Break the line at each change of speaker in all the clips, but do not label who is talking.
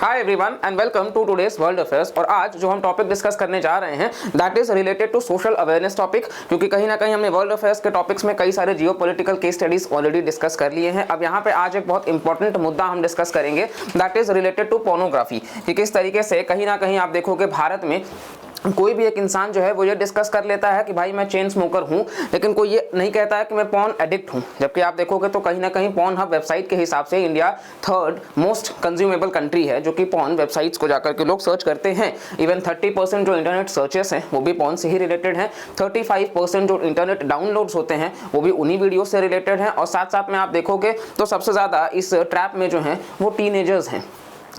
Hi everyone and welcome to today's world affairs. और आज जो हम टॉपिक डिस्कस करने जा रहे हैं that is related to social awareness topic, क्योंकि कहीं ना कहीं हमने वर्ल्ड अफेयर्स के टॉपिक्स में कई सारे geopolitical case studies already discuss कर लिए हैं। अब यहाँ पे आज एक बहुत इंपॉर्टेंट मुद्दा हम डिस्कस करेंगे that is related to pornography, कि किस तरीके से कहीं ना कहीं आप देखोगे भारत में कोई भी एक इंसान जो है वो ये डिस्कस कर लेता है कि भाई मैं चेन स्मोकर हूँ, लेकिन कोई ये नहीं कहता है कि मैं पॉर्न एडिक्ट हूँ। जबकि आप देखोगे तो कहीं ना कहीं पॉर्न हब वेबसाइट के हिसाब से India third most consumable country है, जो कि पॉर्न वेबसाइट्स को जाकर के लोग सर्च करते हैं। इवन 30% जो इंटरनेट सर्चेस हैं वो भी पॉर्न से ही रिलेटेड हैं। 35% जो इंटरनेट डाउनलोड्स होते हैं वो भी उन्हीं वीडियो से रिलेटेड हैं। और साथ साथ में आप देखोगे तो सबसे ज़्यादा इस ट्रैप में जो हैं वो टीनेजर्स हैं।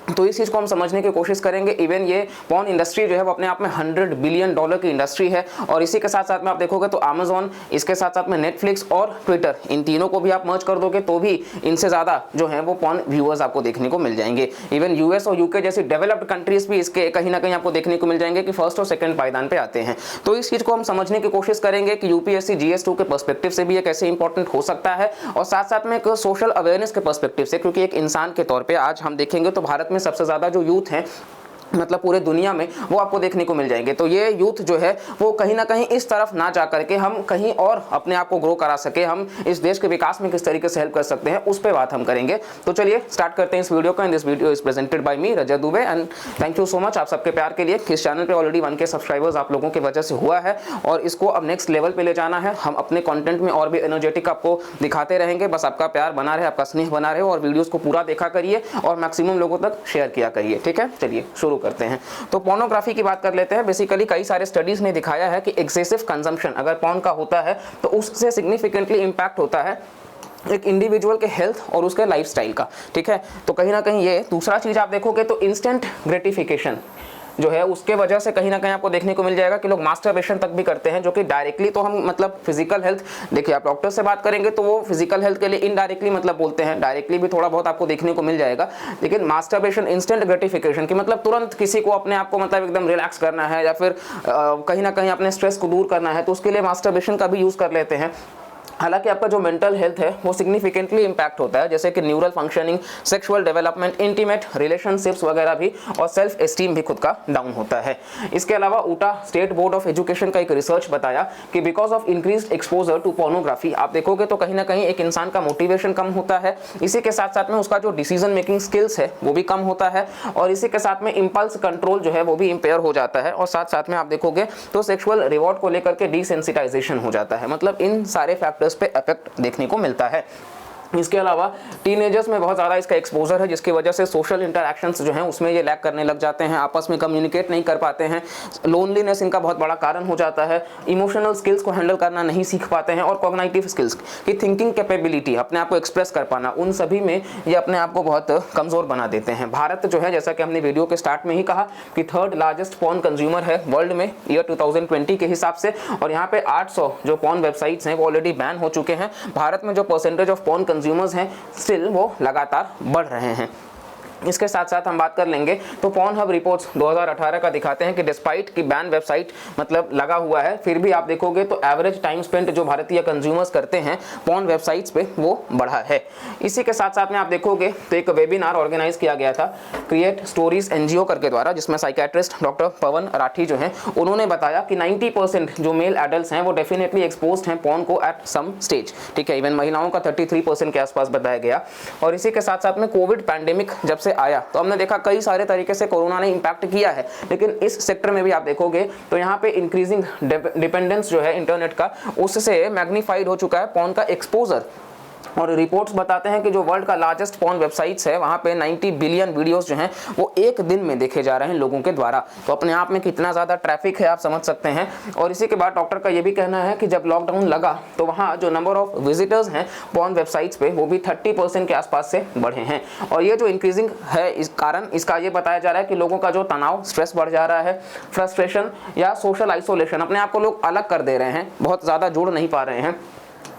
तो इस चीज़ को हम समझने की कोशिश करेंगे। इवन ये पॉर्न इंडस्ट्री जो है वो अपने आप में $100 बिलियन की इंडस्ट्री है। और इसी के साथ साथ में आप देखोगे तो अमेजॉन, इसके साथ साथ में नेटफ्लिक्स और ट्विटर, इन तीनों को भी आप मर्ज कर दोगे तो भी इनसे ज़्यादा जो है वो पॉर्न व्यूअर्स आपको देखने को मिल जाएंगे। इवन यूएस और यूके जैसी डेवलप्ड कंट्रीज भी इसके कहीं ना कहीं आपको देखने को मिल जाएंगे कि फर्स्ट और सेकंड पायदान पे आते हैं। तो इस चीज़ को हम समझने की कोशिश करेंगे कि यूपीएससी GS2 के पर्सपेक्टिव से भी ये कैसे इंपॉर्टेंट हो सकता है, और साथ साथ में एक सोशल अवेयरनेस के पर्सपेक्टिव से, क्योंकि एक इंसान के तौर पर आज हम देखेंगे तो भारत में सबसे ज़्यादा जो यूथ हैं मतलब पूरे दुनिया में वो आपको देखने को मिल जाएंगे। तो ये यूथ जो है वो कहीं ना कहीं इस तरफ ना जा करके हम कहीं और अपने आप को ग्रो करा सके, हम इस देश के विकास में किस तरीके से हेल्प कर सकते हैं उस पर बात हम करेंगे। तो चलिए स्टार्ट करते हैं इस वीडियो को। And this video is presented by me Rajat Dubey and thank you so much आप सबके प्यार के लिए। इस चैनल पे ऑलरेडी 1K सब्सक्राइबर्स आप लोगों की वजह से हुआ है और इसको अब नेक्स्ट लेवल पे ले जाना है। हम अपने कंटेंट में और भी एनर्जेटिक आपको दिखाते रहेंगे। बस आपका प्यार बना रहे, आपका स्नेह बना रहे और वीडियोस को पूरा देखा करिए और मैक्सिमम लोगों तक शेयर किया करिए। ठीक है, चलिए शुरू करते हैं। तो पोर्नोग्राफी की बात कर लेते हैं। बेसिकली कई सारे स्टडीज ने दिखाया है कि एक्सेसिव कंजम्पशन अगर पॉर्न का होता है तो उससे सिग्निफिकेंटली इंपैक्ट होता है एक इंडिविजुअल के हेल्थ और उसके लाइफस्टाइल का। ठीक है, तो कहीं ना कहीं ये दूसरा चीज आप देखोगे तो इंस्टेंट ग्रेटिफिकेशन जो है उसके वजह से कहीं ना कहीं आपको देखने को मिल जाएगा कि लोग मास्टरबेशन तक भी करते हैं, जो कि डायरेक्टली तो हम मतलब फिजिकल हेल्थ, देखिए आप डॉक्टर से बात करेंगे तो वो फिजिकल हेल्थ के लिए इनडायरेक्टली मतलब बोलते हैं, डायरेक्टली भी थोड़ा बहुत आपको देखने को मिल जाएगा। लेकिन मास्टरबेशन इंस्टेंट ग्रेटिफिकेशन की मतलब तुरंत किसी को अपने आप को मतलब एकदम रिलैक्स करना है या फिर कहीं ना कहीं अपने स्ट्रेस को दूर करना है तो उसके लिए मास्टरबेशन का भी यूज कर लेते हैं। हालांकि आपका जो मेंटल हेल्थ है वो सिग्निफिकेंटली इंपैक्ट होता है, जैसे कि neural functioning, sexual development, intimate relationships वगैरह भी, और सेल्फ एस्टीम भी खुद का डाउन होता है। इसके अलावा Utah state board of education का एक रिसर्च बताया कि because of increased exposure to pornography आप देखोगे तो कहीं ना कहीं एक इंसान का मोटिवेशन कम होता है। इसी के साथ साथ में उसका जो डिसीजन मेकिंग स्किल्स है वो भी कम होता है, और इसी के साथ में इंपल्स कंट्रोल जो है वो भी इम्पेयर हो जाता है। और साथ साथ में आप देखोगे तो सेक्सुअल रिवॉर्ड को लेकर के डिसेंसिटाइजेशन हो जाता है। मतलब इन सारे फैक्टर्स पे इफेक्ट देखने को मिलता है। इसके अलावा टीनेजर्स में बहुत ज़्यादा इसका एक्सपोजर है, जिसकी वजह से सोशल इंटरैक्शंस जो हैं उसमें ये लैक करने लग जाते हैं, आपस में कम्युनिकेट नहीं कर पाते हैं, लोनलीनेस इनका बहुत बड़ा कारण हो जाता है, इमोशनल स्किल्स को हैंडल करना नहीं सीख पाते हैं, और कॉग्निटिव स्किल्स की थिंकिंग कैपेबिलिटी, अपने आप को एक्सप्रेस कर पाना, उन सभी में ये अपने आप को बहुत कमज़ोर बना देते हैं। भारत जो है, जैसा कि हमने वीडियो के स्टार्ट में ही कहा कि थर्ड लार्जेस्ट पॉर्न कंज्यूमर है वर्ल्ड में ईयर 2020 के हिसाब से, और यहाँ पे 800 जो पॉर्न वेबसाइट्स हैं वो ऑलरेडी बैन हो चुके हैं। भारत में जो परसेंटेज ऑफ पॉर्न कंज्यूमर्स हैं स्टिल वो लगातार बढ़ रहे हैं। इसके साथ साथ हम बात कर लेंगे तो पॉर्न हब रिपोर्ट्स 2018 का दिखाते हैं कि डिस्पाइट की बैन वेबसाइट मतलब लगा हुआ है, फिर भी आप देखोगे तो एवरेज टाइम स्पेंट जो भारतीय कंज्यूमर्स करते हैं पॉर्न वेबसाइट्स पे वो बढ़ा है। इसी के साथ साथ में आप देखोगे तो एक वेबिनार ऑर्गेनाइज किया गया था क्रिएट स्टोरीज NGO करके द्वारा, जिसमें साइकेट्रिस्ट डॉक्टर पवन राठी जो हैं उन्होंने बताया कि 90% जो मेल एडल्ट्स हैं वो डेफिनेटली एक्सपोज्ड हैं पॉर्न को एट सम स्टेज। ठीक है, इवन महिलाओं का 33% के आसपास बताया गया। और इसी के साथ साथ में कोविड पैंडेमिक जब से आया तो हमने देखा कई सारे तरीके से कोरोना ने इंपैक्ट किया है, लेकिन इस सेक्टर में भी आप देखोगे तो यहाँ पे इंक्रीजिंग डिपेंडेंस जो है इंटरनेट का, उससे मैग्नीफाइड हो चुका है पॉर्न का एक्सपोजर। और रिपोर्ट्स बताते हैं कि जो वर्ल्ड का लार्जेस्ट पॉर्न वेबसाइट्स है वहाँ पे 90 बिलियन वीडियोस जो हैं वो एक दिन में देखे जा रहे हैं लोगों के द्वारा। तो अपने आप में कितना ज़्यादा ट्रैफिक है आप समझ सकते हैं। और इसी के बाद डॉक्टर का ये भी कहना है कि जब लॉकडाउन लगा तो वहाँ जो नंबर ऑफ विजिटर्स हैं पॉर्न वेबसाइट्स पे वो भी 30% के आसपास से बढ़े हैं। और ये जो इंक्रीजिंग है इस कारण इसका ये बताया जा रहा है कि लोगों का जो तनाव, स्ट्रेस बढ़ जा रहा है, फ्रस्ट्रेशन या सोशल आइसोलेशन, अपने आप को लोग अलग कर दे रहे हैं, बहुत ज़्यादा जुड़ नहीं पा रहे हैं,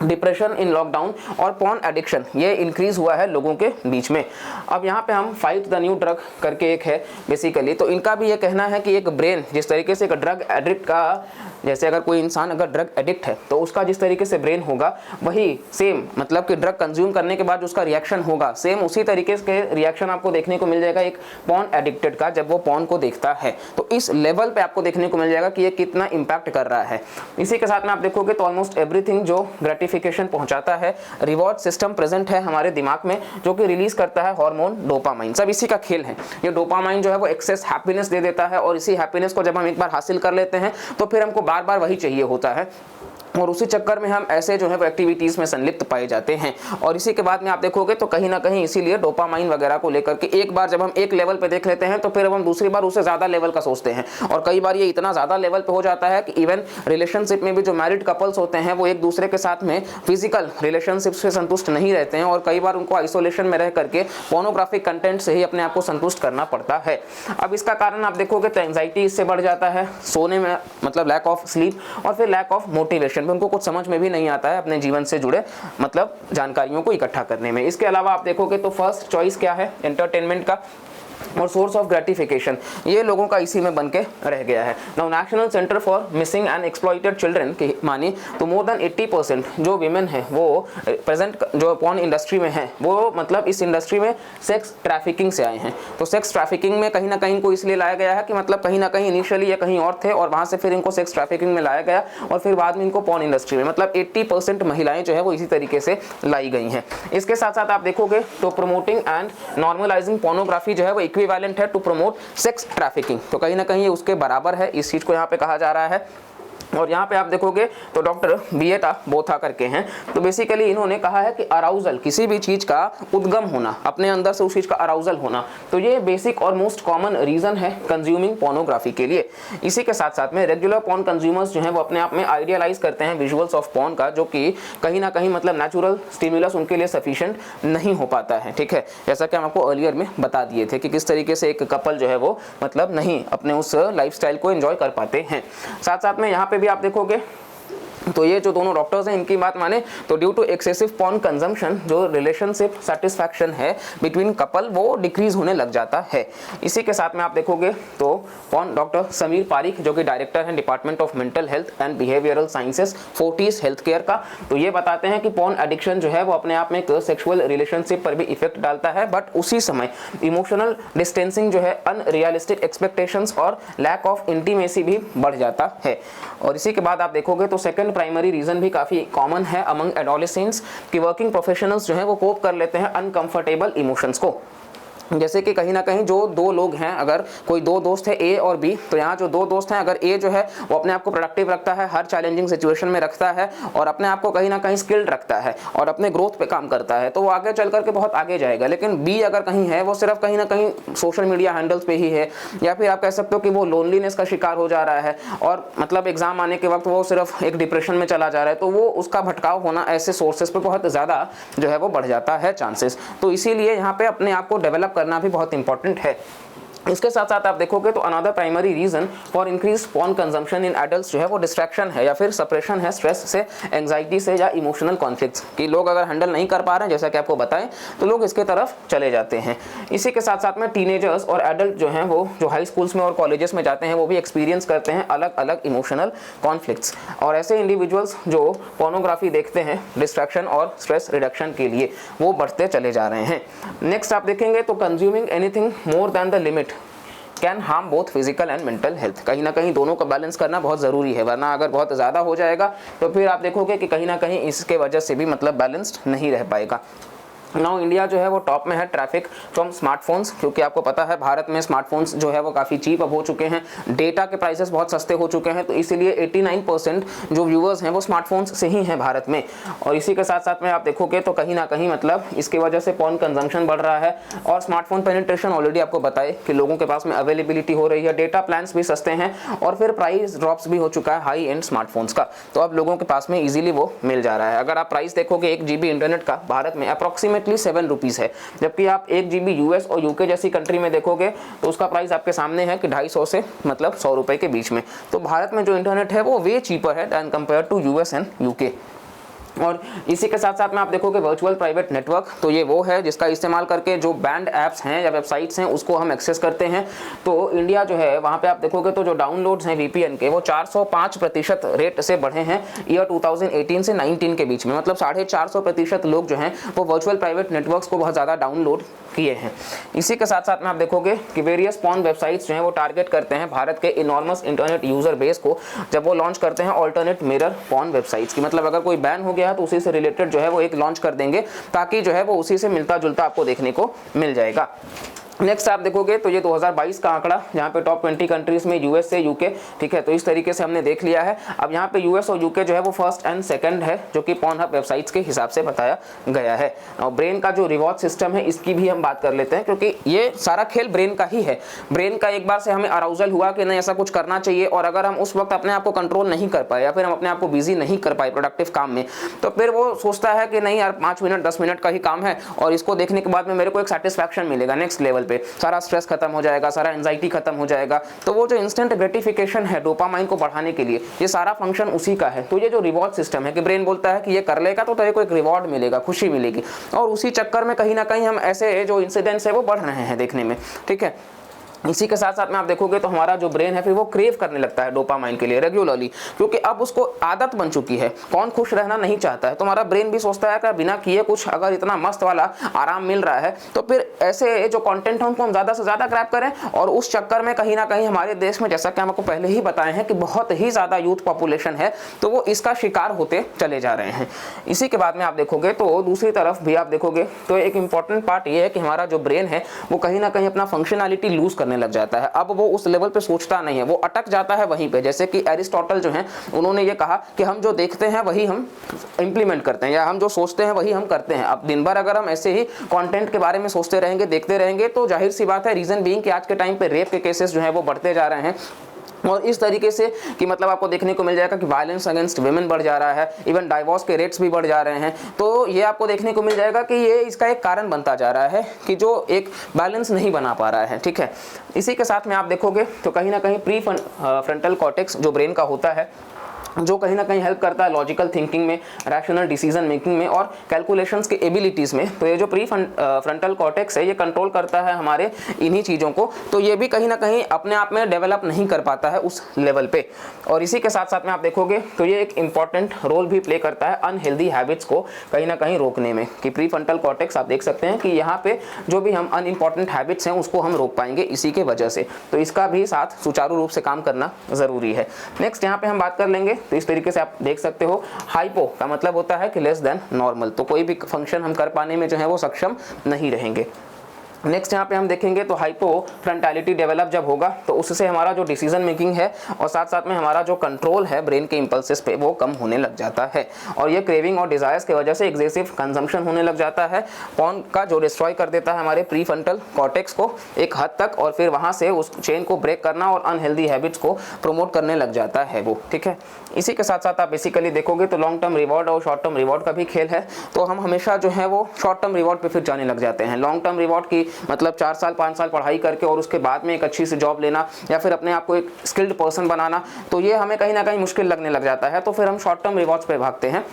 डिप्रेशन इन लॉकडाउन और पॉर्न एडिक्शन ये इंक्रीज हुआ है लोगों के बीच में। अब यहाँ पे हम फाइट द न्यू ड्रग करके एक है बेसिकली, तो इनका भी ये कहना है कि एक ब्रेन जिस तरीके से एक ड्रग एडिक्ट का जैसे अगर कोई इंसान अगर ड्रग एडिक्ट है तो उसका जिस तरीके से ब्रेन होगा वही सेम मतलब कि ड्रग कंज्यूम करने के बाद उसका रिएक्शन होगा सेम उसी तरीके के रिएक्शन आपको देखने को मिल जाएगा एक पॉर्न एडिक्टेड का जब वो पॉर्न को देखता है। तो इस लेवल पे आपको देखने को मिल जाएगा कि ये कितना इंपैक्ट कर रहा है। इसी के साथ में आप देखोगे तो ऑलमोस्ट एवरीथिंग जो ग्रेटिफिकेशन पहुंचाता है, रिवॉर्ड सिस्टम प्रेजेंट है हमारे दिमाग में जो कि रिलीज करता है हार्मोन डोपामाइन, सब इसी का खेल है। ये डोपामाइन जो है वो एक्सेस हैप्पीनेस दे देता है और इसी हैप्पीनेस को जब हम एक बार हासिल कर लेते हैं तो फिर हमको बार बार वही चाहिए होता है और उसी चक्कर में हम ऐसे जो है वो एक्टिविटीज़ में संलिप्त पाए जाते हैं। और इसी के बाद में आप देखोगे तो कहीं ना कहीं इसीलिए डोपामाइन वगैरह को लेकर के एक बार जब हम एक लेवल पे देख लेते हैं तो फिर अब हम दूसरी बार उससे ज़्यादा लेवल का सोचते हैं और कई बार ये इतना ज़्यादा लेवल पे हो जाता है कि इवन रिलेशनशिप में भी जो मैरिड कपल्स होते हैं वो एक दूसरे के साथ में फिजिकल रिलेशनशिप से संतुष्ट नहीं रहते हैं और कई बार उनको आइसोलेशन में रह करके पोर्नोग्राफिक कंटेंट से ही अपने आप को संतुष्ट करना पड़ता है। अब इसका कारण आप देखोगे तो एंजाइटी इससे बढ़ जाता है, सोने में मतलब लैक ऑफ स्लीप और फिर लैक ऑफ मोटिवेशन, उनको कुछ समझ में भी नहीं आता है अपने जीवन से जुड़े मतलब जानकारियों को इकट्ठा करने में। इसके अलावा आप देखोगे तो फर्स्ट चॉइस क्या है एंटरटेनमेंट का और सोर्स ऑफ ग्रेटिफिकेशन, ये लोगों का इसी में बन के रह गया है। Now national centre for missing and exploited children की मानी तो मोर देन 80% जो वीमेन है वो प्रेजेंट जो पॉर्न इंडस्ट्री में है वो मतलब इस इंडस्ट्री में सेक्स ट्रैफिकिंग से आए हैं। तो सेक्स ट्रैफिकिंग में कहीं ना कहीं इनको इसलिए लाया गया है कि मतलब कहीं ना कहीं इनिशियली ये कहीं और थे और वहाँ से फिर इनको सेक्स ट्रैफिकिंग में लाया गया और फिर बाद में इनको पॉर्न इंडस्ट्री में मतलब 80% महिलाएं जो है वो इसी तरीके से लाई गई हैं। इसके साथ साथ आप देखोगे तो प्रमोटिंग एंड नॉर्मलाइजिंग पोर्नोग्राफी जो है वो इक्विवेलेंट है टू प्रमोट सेक्स ट्रैफिकिंग, तो कहीं ना कहीं ये उसके बराबर है, इस चीज को यहाँ पे कहा जा रहा है। और यहाँ पे आप देखोगे तो डॉक्टर बिएटा बोथा करके हैं, तो बेसिकली इन्होंने कहा है कि अराउजल किसी भी चीज का उद्गम होना, अपने अंदर से उस चीज का अराउजल होना, तो ये बेसिक और मोस्ट कॉमन रीजन है कंज्यूमिंग पोर्नोग्राफी के लिए। इसी के साथ साथ में रेगुलर पॉर्न कंज्यूमर्स जो है वो अपने आप में आइडियलाइज करते हैं विजुअल्स ऑफ पॉर्न का, जो कि कहीं ना कहीं मतलब नेचुरल स्टिमुलस उनके लिए सफिशिएंट नहीं हो पाता है। ठीक है, जैसा कि हम आपको अर्लियर में बता दिए थे कि किस तरीके से एक कपल जो है वो मतलब नहीं अपने उस लाइफस्टाइल को एंजॉय कर पाते हैं। साथ साथ में यहाँ पे भी आप देखोगे तो ये जो दोनों डॉक्टर्स हैं इनकी बात माने तो due to excessive porn consumption जो रिलेशनशिप सेटिस्फैक्शन है बिटवीन कपल वो डिक्रीज होने लग जाता है। इसी के साथ में आप देखोगे तो पॉर्न डॉक्टर समीर पारिक जो कि डायरेक्टर हैं department of mental health and behavioural sciences Fortis health care का, तो ये बताते हैं कि पॉर्न एडिक्शन जो है वो अपने आप में एक सेक्सुअल रिलेशनशिप पर भी इफेक्ट डालता है, बट उसी समय इमोशनल डिस्टेंसिंग जो है, अनरियलिस्टिक एक्सपेक्टेशंस और लैक ऑफ इंटीमेसी भी बढ़ जाता है। और इसी के बाद आप देखोगे तो सेकंड प्राइमरी रीजन भी काफी कॉमन है अमंग एडोलेसेंट्स कि वर्किंग प्रोफेशनल्स जो है वो कोप कर लेते हैं अनकंफर्टेबल इमोशंस को। जैसे कि कहीं ना कहीं जो दो लोग हैं, अगर कोई दो दोस्त है ए और बी, तो यहाँ जो दो दोस्त हैं अगर ए जो है वो अपने आप को प्रोडक्टिव रखता है, हर चैलेंजिंग सिचुएशन में रखता है और अपने आप को कहीं ना कहीं स्किल्ड रखता है और अपने ग्रोथ पे काम करता है, तो वो आगे चल करके बहुत आगे जाएगा। लेकिन बी अगर कहीं है वो सिर्फ कहीं ना कहीं सोशल मीडिया हैंडल्स पे ही है, या फिर आप कह सकते हो कि वो लोनलीनेस का शिकार हो जा रहा है और मतलब एग्जाम आने के वक्त वो सिर्फ एक डिप्रेशन में चला जा रहा है, तो वो उसका भटकाव होना ऐसे सोर्सेस पे बहुत ज़्यादा जो है वो बढ़ जाता है चांसेस। तो इसीलिए यहाँ पे अपने आप को डेवलप करना भी बहुत इंपॉर्टेंट है। इसके साथ साथ आप देखोगे तो another primary reason for increase porn consumption in adults जो है वो डिस्ट्रैक्शन है या फिर सप्रेशन है स्ट्रेस से, एंजाइटी से या इमोशनल कॉन्फ्लिक्ट्स कि लोग अगर हैंडल नहीं कर पा रहे हैं जैसा कि आपको बताएं तो लोग इसके तरफ चले जाते हैं। इसी के साथ साथ में टीनेजर्स और एडल्ट जो हैं वो जो हाई स्कूल्स में और कॉलेजेस में जाते हैं वो भी एक्सपीरियंस करते हैं अलग अलग इमोशनल कॉन्फ्लिक्ट्स, और ऐसे इंडिविजुअल्स जो पोर्नोग्राफी देखते हैं डिस्ट्रैक्शन और स्ट्रेस रिडक्शन के लिए वो बढ़ते चले जा रहे हैं। नेक्स्ट आप देखेंगे तो consuming anything more than the limit can harm both physical and mental health, कहीं ना कहीं दोनों का बैलेंस करना बहुत ज़रूरी है, वरना अगर बहुत ज़्यादा हो जाएगा तो फिर आप देखोगे कि कहीं ना कहीं इसके वजह से भी मतलब बैलेंस्ड नहीं रह पाएगा। नाउ इंडिया जो है वो टॉप में है ट्रैफिक फ्रॉम स्मार्टफोन्स, क्योंकि आपको पता है भारत में स्मार्टफोन्स जो है वो काफ़ी चीप अब हो चुके हैं, डेटा के प्राइसेस बहुत सस्ते हो चुके हैं, तो इसीलिए 89% जो व्यूअर्स हैं वो स्मार्टफोन्स से ही हैं भारत में। और इसी के साथ साथ में आप देखोगे तो कहीं ना कहीं मतलब इसकी वजह से पॉर्न कंजम्पशन बढ़ रहा है और स्मार्टफोन पेनिट्रेशन ऑलरेडी आपको बताए कि लोगों के पास में अवेलेबिलिटी हो रही है, डेटा प्लान्स भी सस्ते हैं और फिर प्राइस ड्रॉप्स भी हो चुका है हाई एंड स्मार्टफोन्स का, तो अब लोगों के पास में ईजिली वो मिल जा रहा है। अगर आप प्राइस देखोगे 1 GB इंटरनेट का भारत में अप्रॉक्सीमेटली 7 रुपीज़ है, जबकि आप 1 GB यूएस और यूके जैसी कंट्री में देखोगे तो उसका प्राइस आपके सामने है कि 250 से मतलब 100 रुपए के बीच में। तो भारत में जो इंटरनेट है वो वे चीपर है than compare to US and UK. और इसी के साथ साथ में आप देखोगे वर्चुअल प्राइवेट नेटवर्क, तो ये वो है जिसका इस्तेमाल करके जो बैंड ऐप्स हैं या वेबसाइट्स हैं उसको हम एक्सेस करते हैं। तो इंडिया जो है वहाँ पे आप देखोगे तो जो डाउनलोड्स हैं VPN के वो 405% रेट से बढ़े हैं ईयर 2018 से 19 के बीच में, मतलब 450% लोग जो हैं वो वर्चुअल प्राइवेट नेटवर्क्स को बहुत ज़्यादा डाउनलोड किए हैं। इसी के साथ साथ में आप देखोगे कि वेरियस पॉर्न वेबसाइट्स जो हैं वो टारगेट करते हैं भारत के इनॉर्मस इंटरनेट यूजर बेस को, जब वो लॉन्च करते हैं ऑल्टरनेट मिरर पॉर्न वेबसाइट्स की, मतलब अगर कोई बैन हो गया है तो उसी से रिलेटेड जो है वो एक लॉन्च कर देंगे ताकि जो है वो उसी से मिलता जुलता आपको देखने को मिल जाएगा। नेक्स्ट आप देखोगे तो ये 2022 का आंकड़ा, जहाँ पे टॉप 20 कंट्रीज में यूएस से यूके, ठीक है, तो इस तरीके से हमने देख लिया है। अब यहाँ पे यूएस और यूके जो है वो फर्स्ट एंड सेकंड है, जो कि पॉर्नहब वेबसाइट्स के हिसाब से बताया गया है। और ब्रेन का जो रिवॉर्ड सिस्टम है इसकी भी हम बात कर लेते हैं, क्योंकि ये सारा खेल ब्रेन का ही है। ब्रेन का एक बार से हमें अराउजल हुआ कि नहीं ऐसा कुछ करना चाहिए, और अगर हम उस वक्त अपने आप को कंट्रोल नहीं कर पाए या फिर हम अपने आप को बिजी नहीं कर पाए प्रोडक्टिव काम में, तो फिर वो सोचता है कि नहीं यार 5 मिनट 10 मिनट का ही काम है और इसको देखने के बाद में मेरे को एक सेटिस्फैक्शन मिलेगा नेक्स्ट लेवल पे, सारा स्ट्रेस खत्म हो जाएगा, सारा एंजाइटी खत्म हो जाएगा। तो वो जो इंस्टेंट ग्रेटिफिकेशन है डोपामाइन को बढ़ाने के लिए, ये सारा फंक्शन उसी का है। तो ये जो रिवॉर्ड सिस्टम है कि ब्रेन बोलता है कि ये कर लेगा तो तेरे को एक रिवॉर्ड मिलेगा, खुशी मिलेगी, और उसी चक्कर में कहीं ना कहीं हम ऐसे जो इंसिडेंट्स है वो बढ़ रहे हैं देखने में, ठीक है। इसी के साथ साथ में आप देखोगे तो हमारा जो ब्रेन है फिर वो क्रेव करने लगता है डोपामाइन के लिए रेगुलरली, क्योंकि अब उसको आदत बन चुकी है। कौन खुश रहना नहीं चाहता है, तो हमारा ब्रेन भी सोचता है कि बिना किए कुछ अगर इतना मस्त वाला आराम मिल रहा है तो फिर ऐसे जो कंटेंट है उनको हम ज़्यादा से ज़्यादा ग्रैब करें। और उस चक्कर में कहीं ना कहीं हमारे देश में, जैसा कि हम आपको पहले ही बताए हैं कि बहुत ही ज़्यादा यूथ पॉपुलेशन है, तो वो इसका शिकार होते चले जा रहे हैं। इसी के बाद में आप देखोगे तो दूसरी तरफ भी आप देखोगे तो एक इंपॉर्टेंट पार्ट ये है कि हमारा जो ब्रेन है वो कहीं ना कहीं अपना फंक्शनैलिटी लूज करने लग जाता है। अब वो उस लेवल पे सोचता नहीं है, वो अटक जाता है वहीं पे। जैसे कि एरिस्टोटल जो हैं उन्होंने ये कहा कि हम जो देखते हैं वही हम इंप्लीमेंट करते हैं, या हम जो सोचते हैं वही हम करते हैं। अब दिन भर अगर हम ऐसे ही कंटेंट के बारे में सोचते रहेंगे, देखते रहेंगे, तो जाहिर सी बात है, रीजन बीइंग कि आज के टाइम पे रेप के केसेस जो हैं वो बढ़ते जा रहे हैं, और इस तरीके से कि मतलब आपको देखने को मिल जाएगा कि वायलेंस अगेंस्ट विमेन बढ़ जा रहा है, इवन डाइवोर्स के रेट्स भी बढ़ जा रहे हैं। तो ये आपको देखने को मिल जाएगा कि ये इसका एक कारण बनता जा रहा है कि जो एक बैलेंस नहीं बना पा रहा है, ठीक है। इसी के साथ में आप देखोगे तो कहीं ना कहीं प्री फ्रंटल कॉर्टेक्स जो ब्रेन का होता है, जो कहीं ना कहीं हेल्प करता है लॉजिकल थिंकिंग में, रैशनल डिसीजन मेकिंग में और कैलकुलेशंस के एबिलिटीज़ में। तो ये जो प्री फ्रंटल कॉर्टेक्स है ये कंट्रोल करता है हमारे इन्हीं चीज़ों को, तो ये भी कहीं ना कहीं अपने आप में डेवलप नहीं कर पाता है उस लेवल पे। और इसी के साथ साथ में आप देखोगे तो ये एक इंपॉर्टेंट रोल भी प्ले करता है अनहेल्दी हैबिट्स को कहीं ना कहीं रोकने में, कि प्री फ्रंटल कॉर्टेक्स आप देख सकते हैं कि यहाँ पे जो भी हम अनइम्पॉर्टेंट हैबिट्स हैं उसको हम रोक पाएंगे इसी के वजह से। तो इसका भी साथ सुचारू रूप से काम करना ज़रूरी है। नेक्स्ट यहाँ पे हम बात कर लेंगे, तो इस तरीके से आप देख सकते हो हाइपो का मतलब होता है कि लेस देन नॉर्मल, तो कोई भी फंक्शन हम कर पाने में जो है वो सक्षम नहीं रहेंगे। नेक्स्ट यहाँ पे हम देखेंगे तो हाइपो फ्रंटैलिटी डेवलप जब होगा तो उससे हमारा जो डिसीजन मेकिंग है और साथ साथ में हमारा जो कंट्रोल है ब्रेन के इंपल्सेस पे वो कम होने लग जाता है, और ये क्रेविंग और डिजायर्स की वजह से एक्सेसिव कंजम्पशन होने लग जाता है। पॉर्न का जो डिस्ट्रॉय कर देता है हमारे प्री फ्रंटल कॉर्टेक्स को एक हद तक, और फिर वहाँ से उस चेन को ब्रेक करना और अनहेल्दी हैबिट्स को प्रमोट करने लग जाता है वो, ठीक है। इसी के साथ साथ आप बेसिकली देखोगे तो लॉन्ग टर्म रिवॉर्ड और शॉर्ट टर्म रिवॉर्ड का भी खेल है। तो हम हमेशा जो है वो शॉर्ट टर्म रिवॉर्ड पे फिर जाने लग जाते हैं। लॉन्ग टर्म रिवॉर्ड की मतलब 4 साल 5 साल पढ़ाई करके और उसके बाद में एक अच्छी सी जॉब लेना या फिर अपने आप को एक स्किल्ड पर्सन बनाना, तो ये हमें कहीं ना कहीं मुश्किल लगने लग जाता है। तो फिर हम शॉर्ट टर्म रिवॉर्ड्स पे भागते हैं,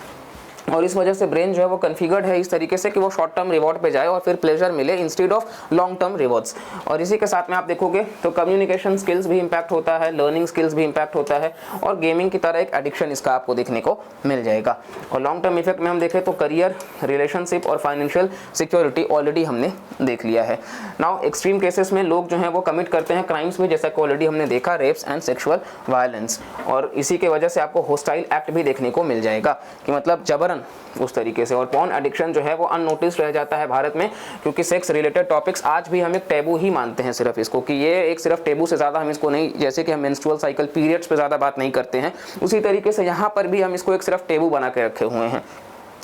और इस वजह से ब्रेन जो है वो कन्फिगर्ड है इस तरीके से कि वो शॉर्ट टर्म रिवॉर्ड पे जाए और फिर प्लेजर मिले instead of long term rewards. और इसी के साथ में आप देखोगे तो कम्युनिकेशन स्किल्स भी इंपैक्ट होता है, लर्निंग स्किल्स भी इंपैक्ट होता है, और गेमिंग की तरह एक एडिक्शन इसका आपको देखने को मिल जाएगा। और लॉन्ग टर्म इफेक्ट में हम देखें तो करियर, रिलेशनशिप और फाइनेंशियल सिक्योरिटी ऑलरेडी हमने देख लिया है। नाउ एक्सट्रीम केसेस में लोग जो हैं वो कमिट करते हैं क्राइम्स में, जैसा कि ऑलरेडी हमने देखा, रेप्स एंड सेक्सुअल वायलेंस, और इसी के वजह से आपको होस्टाइल एक्ट भी देखने को मिल जाएगा कि मतलब जबरन उस तरीके से। और पॉर्न एडिक्शन जो है वो अननोटिस्ड रह जाता है भारत में, क्योंकि सेक्स रिलेटेड टॉपिक्स आज भी हम एक टैबू ही मानते हैं सिर्फ इसको, कि ये एक सिर्फ टैबू से ज़्यादा हम इसको नहीं, जैसे कि हम मेंस्ट्रुअल साइकिल पीरियड्स पे ज़्यादा बात नहीं करते हैं, उसी तरीके से यहाँ पर भी हम इसको एक सिर्फ टैबू बना के रखे हुए हैं।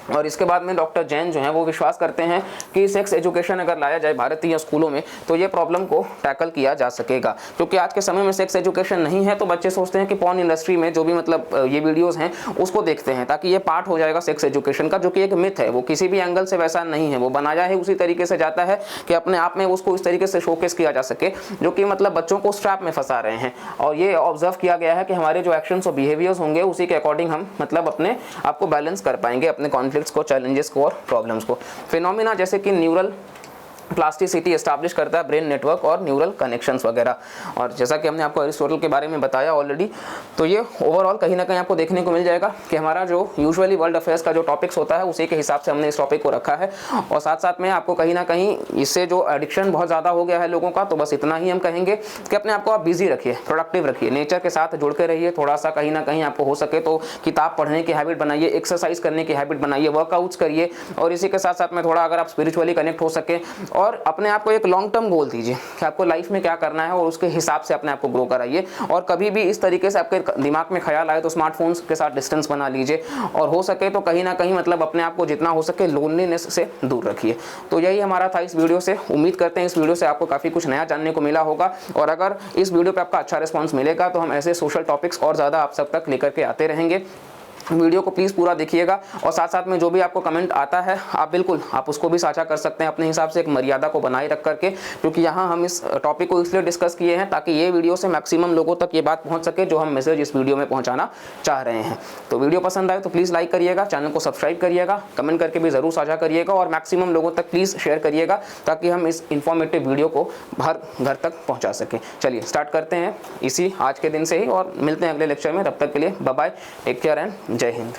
और इसके बाद में डॉक्टर जैन जो हैं वो विश्वास करते हैं कि सेक्स एजुकेशन अगर लाया जाए भारतीय स्कूलों में तो ये प्रॉब्लम को टैकल किया जा सकेगा, क्योंकि आज के समय में सेक्स एजुकेशन नहीं है तो बच्चे सोचते हैं कि पॉर्न इंडस्ट्री में जो भी मतलब ये वीडियोस हैं उसको देखते हैं ताकि ये पार्ट हो जाएगा सेक्स एजुकेशन का, जो कि एक मिथ है। वो किसी भी एंगल से वैसा नहीं है, वो बनाया है उसी तरीके से जाता है कि अपने आप में उसको इस तरीके से शोकेस किया जा सके, जो कि मतलब बच्चों को स्ट्रैप में फंसा रहे हैं। और ये ऑब्जर्व किया गया है कि हमारे जो एक्शंस और बिहेवियर्स होंगे उसी के अकॉर्डिंग हम मतलब अपने आपको बैलेंस कर पाएंगे, अपने कॉन्फ्लिक्ट्स को, चैलेंजेस को और प्रॉब्लम्स को। फिनोमिना जैसे कि न्यूरल प्लास्टिसिटी एस्टैब्लिश करता है, ब्रेन नेटवर्क और न्यूरल कनेक्शंस वगैरह। और जैसा कि हमने आपको अरिस्टोटल के बारे में बताया ऑलरेडी, तो ये ओवरऑल कहीं ना कहीं आपको देखने को मिल जाएगा कि हमारा जो यूजुअली वर्ल्ड अफेयर्स का जो टॉपिक्स होता है उसी के हिसाब से हमने इस टॉपिक को रखा है। और साथ साथ में आपको कहीं ना कहीं इससे जो एडिक्शन बहुत ज़्यादा हो गया है लोगों का, तो बस इतना ही हम कहेंगे कि अपने आप को आप बिजी रखिए, प्रोडक्टिव रखिए, नेचर के साथ जुड़ के रहिए, थोड़ा सा कहीं ना कहीं आपको हो सके तो किताब पढ़ने की हैबिट बनाइए, एक्सरसाइज करने की हैबिट बनाइए, वर्कआउट्स करिए, और इसी के साथ साथ में थोड़ा अगर आप स्पिरिचुअली कनेक्ट हो सके और अपने आप को एक लॉन्ग टर्म गोल दीजिए कि आपको लाइफ में क्या करना है और उसके हिसाब से अपने आप को ग्रो कराइए। और कभी भी इस तरीके से आपके दिमाग में ख्याल आए तो स्मार्टफोन्स के साथ डिस्टेंस बना लीजिए, और हो सके तो कहीं ना कहीं मतलब अपने आप को जितना हो सके लोनलीनेस से दूर रखिए। तो यही हमारा था इस वीडियो से। उम्मीद करते हैं इस वीडियो से आपको काफ़ी कुछ नया जानने को मिला होगा, और अगर इस वीडियो पर आपका अच्छा रिस्पॉन्स मिलेगा तो हम ऐसे सोशल टॉपिक्स और ज़्यादा आप सब तक लेकर के आते रहेंगे। वीडियो को प्लीज़ पूरा देखिएगा, और साथ साथ में जो भी आपको कमेंट आता है आप बिल्कुल आप उसको भी साझा कर सकते हैं अपने हिसाब से, एक मर्यादा को बनाए रख करके, क्योंकि यहाँ हम इस टॉपिक को इसलिए डिस्कस किए हैं ताकि ये वीडियो से मैक्सिमम लोगों तक ये बात पहुँच सके जो हम मैसेज इस वीडियो में पहुँचाना चाह रहे हैं। तो वीडियो पसंद आए तो प्लीज़ लाइक करिएगा, चैनल को सब्सक्राइब करिएगा, कमेंट करके भी ज़रूर साझा करिएगा, और मैक्सिमम लोगों तक प्लीज़ शेयर करिएगा ताकि हम इस इन्फॉर्मेटिव वीडियो को हर घर तक पहुँचा सकें। चलिए स्टार्ट करते हैं इसी आज के दिन से ही, और मिलते हैं अगले लेक्चर में। तब तक के लिए bye bye, take care and जय हिंद।